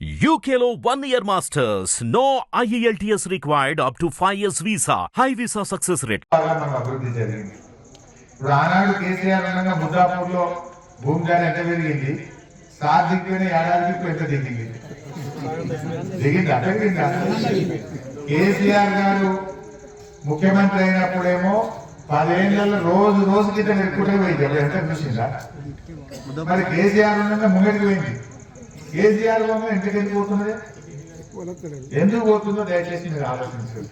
UKLO 1 year masters. No IELTS required up to 5 years visa. High visa success rate. మనం అభివృద్ధి జరిగింది. ఇప్పుడు ఆనాడు కేసీఆర్ ఉండగా ముద్దాపూర్లో భూమి ధర ఎంత పెరిగింది, సార్ దిగిపోయిన ఏడాదికి ఎంత దిగింది దిగిందా? కేసీఆర్ గారు ముఖ్యమంత్రి అయినప్పుడేమో 10 ఏళ్లలో రోజు రోజుకి ఇంత పెరుగుకుంటే పోయింది. అప్పుడు ఎంత చూసిందా? మరి కేసీఆర్ ఉండగా ముంగడికి పోయింది. కేసీఆర్ ఎంతకు వెళ్ళిపోతున్నది, ఎందుకు పోతుందో దయచేసి మీరు ఆలోచించారు.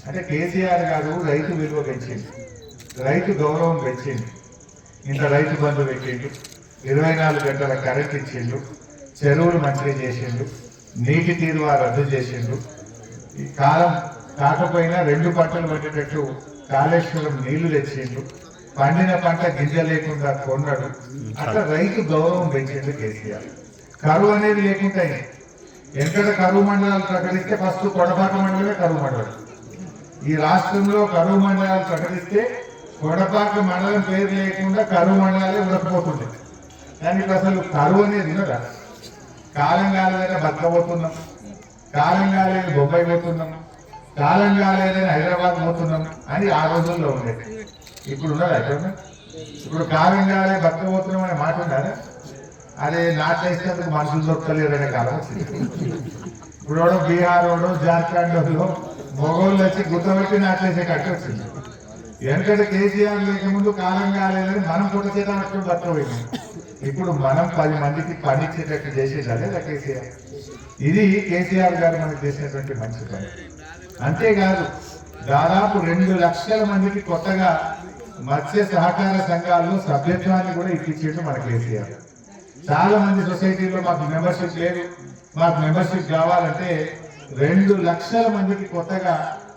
అంటే కేసీఆర్ గారు రైతు విలువ పెంచింది, రైతు గౌరవం పెంచింది, ఇంత రైతు బంధు పెట్టిండు, 24 గంటల కరెంట్ ఇచ్చిండు, చెరువులు మంచిగా చేసిండు, నీటి తీరువా రద్దు చేసిండు, ఈ కాలం కాకపోయినా 2 పంటలు పట్టేటట్టు కాళేశ్వరం నీళ్లు తెచ్చిండు, పండిన పంట గింజ లేకుండా కొన్నాడు. అట్లా రైతు గౌరవం పెంచిండు కేసీఆర్. కరువు అనేది లేకుండా ఎక్కడ కరువు మండలాలు ప్రకటిస్తే ఫస్ట్ కొడపాక మండలమే కరువు మండలం. ఈ రాష్ట్రంలో కరువు మండలాలు ప్రకటిస్తే కొడపాక మండలం పేరు లేకుండా కరువు మండలాలే ఉండకపోతుంది. దానికి అసలు కరువు అనేది ఉన్నదా? కాలం కాలేదని బతకబోతున్నాం, కాలం కాలేదని బొంబాయి పోతున్నాం, కాలం కాలేదని హైదరాబాద్ పోతున్నాం అని ఆ రోజుల్లో ఉండేది. ఇప్పుడు ఉన్నదా? ఇప్పుడు కాలం కాలే బతకబోతున్నాం అనే మాట ఉన్నారా? అదే నాటేసేందుకు మనుషులు దొరకలేరనే కాలం వచ్చింది. ఇప్పుడు బీహార్ వాడు జార్ఖండ్ లో మొగోళ్ళు వచ్చి గుర్తబెట్టి నాటేసే కట్టి వచ్చింది. ఎందుకంటే కేసీఆర్ లేకముందు కాలం కాలేదని మనం పుట్ట చేత పట్టుకుని బతకపోయింది. ఇప్పుడు మనం 10 మందికి పనిచ్చేటట్టు చేసేది లేదా కేసీఆర్? ఇది కేసీఆర్ గారు మనకు చేసినటువంటి మంచి పని. అంతేకాదు దాదాపు 2 లక్షల మందికి కొత్తగా మత్స్య సహకార సంఘాల్లో సభ్యత్వాన్ని కూడా ఇప్పించేట్టు మన కేసీఆర్. చాలా మంది సొసైటీలో మాకు మెంబర్షిప్ లేదు, మాకు మెంబర్షిప్ కావాలంటే 2 లక్షల మందికి కొత్తగా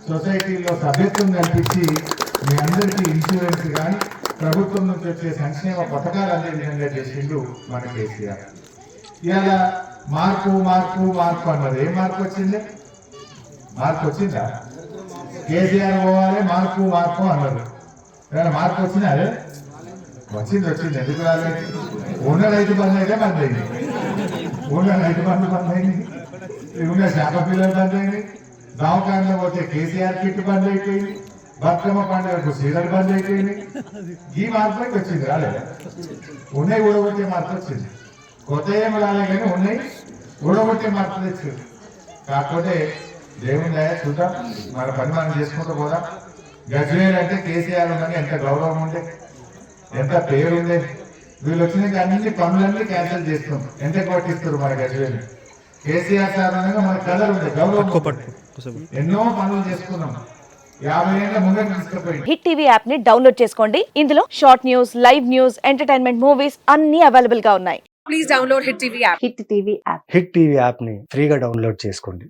సొసైటీలో సభ్యత్వం కల్పించి మీ అందరికీ ఇన్సూరెన్స్ కానీ ప్రభుత్వం నుంచి వచ్చే సంక్షేమ పథకాలు అందే విధంగా చేసిండు మన కేసీఆర్. ఇవాళ మార్పు మార్పు మార్పు అన్నది ఏం మార్పు వచ్చింది? మార్పు వచ్చిందా? కేసీఆర్ పోవాలి మార్పు మార్పు అన్నారు. ఇవాళ మార్పు వచ్చిందా? అదే వచ్చింది. ఎందుకు రాలేదు? ఉన్న రైతు బంధు అయితే బంద్ అయింది, ఉన్న రైతు బంధు బంద్ అయింది, ఉన్న శాఖ పిల్లలు బంద్ అయింది, దవాఖానలో పోతే కేసీఆర్ కిట్ బంద్ అయిపోయింది, బతుకమ్మ పండుగకు సీరియల్ బంద్ అయిపోయింది. ఈ మార్పులకి వచ్చింది, రాలేదు. ఉన్నాయి ఊడగొట్టే మార్పు వచ్చింది, కొత్త ఏమి రాలే కానీ ఉన్నాయి ఊడగొట్టే మార్పులు వచ్చింది. కాకపోతే దేవుని దయ చూద్దాం, మన పని మనం చేసుకుంటూ పోదాం. గజ్వేల్ అంటే కేసీఆర్ ఉందని ఎంత గౌరవం ఉండే, ఎంత పేరుండే. వీళ్ళు వచ్చినాక అన్ని పనులన్నీ క్యాన్సిల్ చేస్తాం. ఎంత కొట్టిస్తారు మన గజ్వేల్? కేసీఆర్ సార్ అనగా మన కలర్ ఉంది, గౌరవం. ఎన్నో పనులు చేసుకున్నాం, 50 ఏళ్ళ ముందే తీసుకుపోయింది. హిట్ టీవీ యాప్ ని డౌన్లోడ్ చేసుకోండి. ఇందులో short news, live news, entertainment movies అన్ని అవైలబుల్ గా ఉన్నాయి. Please download hit TV app. Hit TV app hit TV app ని ఫ్రీగా డౌన్లోడ్ చేసుకోండి.